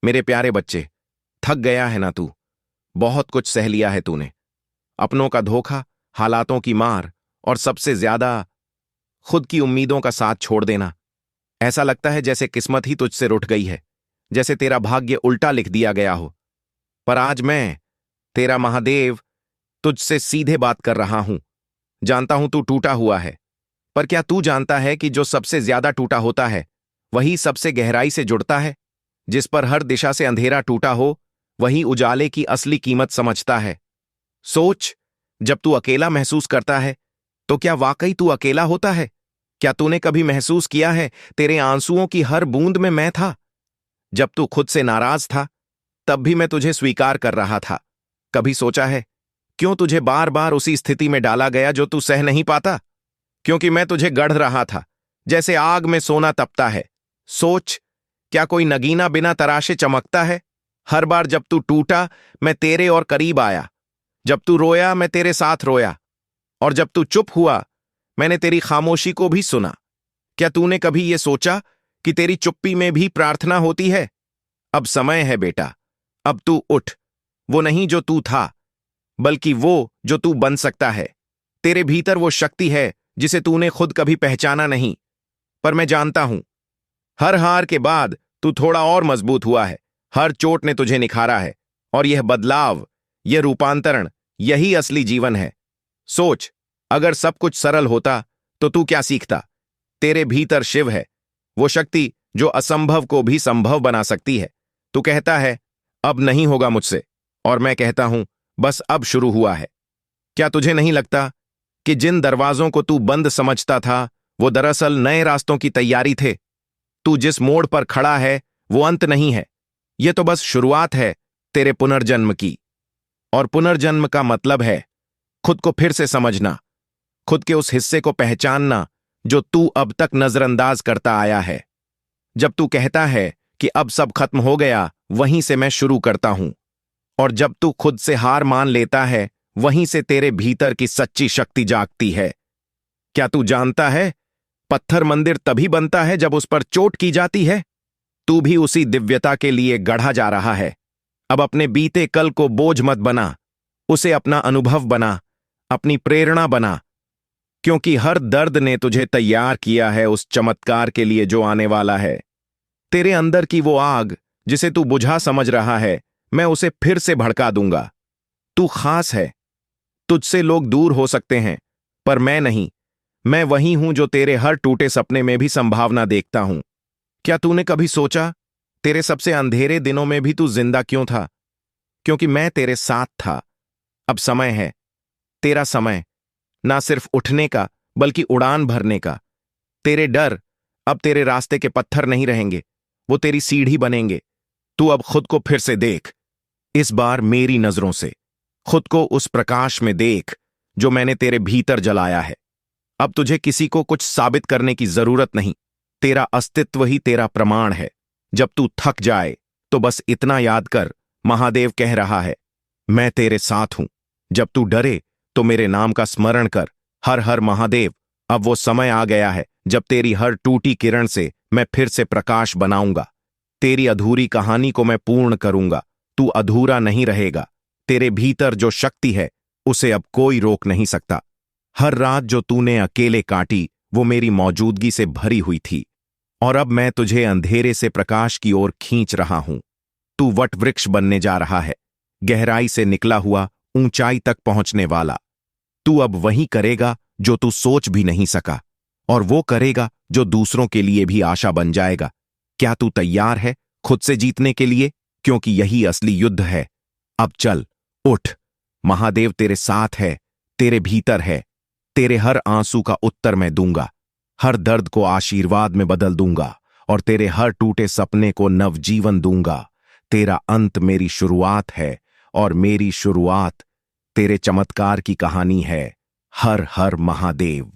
मेरे प्यारे बच्चे, थक गया है ना तू? बहुत कुछ सह लिया है तूने। अपनों का धोखा, हालातों की मार और सबसे ज्यादा खुद की उम्मीदों का साथ छोड़ देना। ऐसा लगता है जैसे किस्मत ही तुझसे रुठ गई है, जैसे तेरा भाग्य उल्टा लिख दिया गया हो। पर आज मैं, तेरा महादेव, तुझसे सीधे बात कर रहा हूं। जानता हूं तू टूटा हुआ है, पर क्या तू जानता है कि जो सबसे ज्यादा टूटा होता है वही सबसे गहराई से जुड़ता है? जिस पर हर दिशा से अंधेरा टूटा हो वही उजाले की असली कीमत समझता है। सोच, जब तू अकेला महसूस करता है तो क्या वाकई तू अकेला होता है? क्या तूने कभी महसूस किया है तेरे आंसुओं की हर बूंद में मैं था? जब तू खुद से नाराज था तब भी मैं तुझे स्वीकार कर रहा था। कभी सोचा है क्यों तुझे बार बार उसी स्थिति में डाला गया जो तू सह नहीं पाता? क्योंकि मैं तुझे गढ़ रहा था, जैसे आग में सोना तपता है। सोच, क्या कोई नगीना बिना तराशे चमकता है? हर बार जब तू टूटा मैं तेरे और करीब आया। जब तू रोया मैं तेरे साथ रोया, और जब तू चुप हुआ मैंने तेरी खामोशी को भी सुना। क्या तूने कभी यह सोचा कि तेरी चुप्पी में भी प्रार्थना होती है? अब समय है बेटा, अब तू उठ। वो नहीं जो तू था, बल्कि वो जो तू बन सकता है। तेरे भीतर वो शक्ति है जिसे तूने खुद कभी पहचाना नहीं। पर मैं जानता हूं, हर हार के बाद तू थोड़ा और मजबूत हुआ है। हर चोट ने तुझे निखारा है, और यह बदलाव, यह रूपांतरण, यही असली जीवन है। सोच, अगर सब कुछ सरल होता तो तू क्या सीखता? तेरे भीतर शिव है, वो शक्ति जो असंभव को भी संभव बना सकती है। तू कहता है अब नहीं होगा मुझसे, और मैं कहता हूं बस अब शुरू हुआ है। क्या तुझे नहीं लगता कि जिन दरवाजों को तू बंद समझता था वो दरअसल नए रास्तों की तैयारी थे? तू जिस मोड़ पर खड़ा है वो अंत नहीं है, यह तो बस शुरुआत है तेरे पुनर्जन्म की। और पुनर्जन्म का मतलब है खुद को फिर से समझना, खुद के उस हिस्से को पहचानना जो तू अब तक नजरअंदाज करता आया है। जब तू कहता है कि अब सब खत्म हो गया, वहीं से मैं शुरू करता हूं। और जब तू खुद से हार मान लेता है, वहीं से तेरे भीतर की सच्ची शक्ति जागती है। क्या तू जानता है, पत्थर मंदिर तभी बनता है जब उस पर चोट की जाती है। तू भी उसी दिव्यता के लिए गढ़ा जा रहा है। अब अपने बीते कल को बोझ मत बना, उसे अपना अनुभव बना, अपनी प्रेरणा बना। क्योंकि हर दर्द ने तुझे तैयार किया है उस चमत्कार के लिए जो आने वाला है। तेरे अंदर की वो आग जिसे तू बुझा समझ रहा है, मैं उसे फिर से भड़का दूंगा। तू खास है, तुझसे लोग दूर हो सकते हैं, पर मैं नहीं। मैं वही हूं जो तेरे हर टूटे सपने में भी संभावना देखता हूं। क्या तूने कभी सोचा तेरे सबसे अंधेरे दिनों में भी तू जिंदा क्यों था? क्योंकि मैं तेरे साथ था। अब समय है, तेरा समय, ना सिर्फ उठने का बल्कि उड़ान भरने का। तेरे डर अब तेरे रास्ते के पत्थर नहीं रहेंगे, वो तेरी सीढ़ी बनेंगे। तू अब खुद को फिर से देख, इस बार मेरी नजरों से। खुद को उस प्रकाश में देख जो मैंने तेरे भीतर जलाया है। अब तुझे किसी को कुछ साबित करने की जरूरत नहीं। तेरा अस्तित्व ही तेरा प्रमाण है। जब तू थक जाए तो बस इतना याद कर, महादेव कह रहा है, मैं तेरे साथ हूं। जब तू डरे तो मेरे नाम का स्मरण कर, हर हर महादेव। अब वो समय आ गया है जब तेरी हर टूटी किरण से मैं फिर से प्रकाश बनाऊंगा। तेरी अधूरी कहानी को मैं पूर्ण करूंगा। तू अधूरा नहीं रहेगा। तेरे भीतर जो शक्ति है उसे अब कोई रोक नहीं सकता। हर रात जो तूने अकेले काटी वो मेरी मौजूदगी से भरी हुई थी, और अब मैं तुझे अंधेरे से प्रकाश की ओर खींच रहा हूं। तू वट वृक्ष बनने जा रहा है, गहराई से निकला हुआ, ऊंचाई तक पहुंचने वाला। तू अब वही करेगा जो तू सोच भी नहीं सका, और वो करेगा जो दूसरों के लिए भी आशा बन जाएगा। क्या तू तैयार है खुद से जीतने के लिए? क्योंकि यही असली युद्ध है। अब चल, उठ। महादेव तेरे साथ है, तेरे भीतर है। तेरे हर आंसू का उत्तर मैं दूंगा, हर दर्द को आशीर्वाद में बदल दूंगा, और तेरे हर टूटे सपने को नवजीवन दूंगा। तेरा अंत मेरी शुरुआत है, और मेरी शुरुआत तेरे चमत्कार की कहानी है। हर हर महादेव।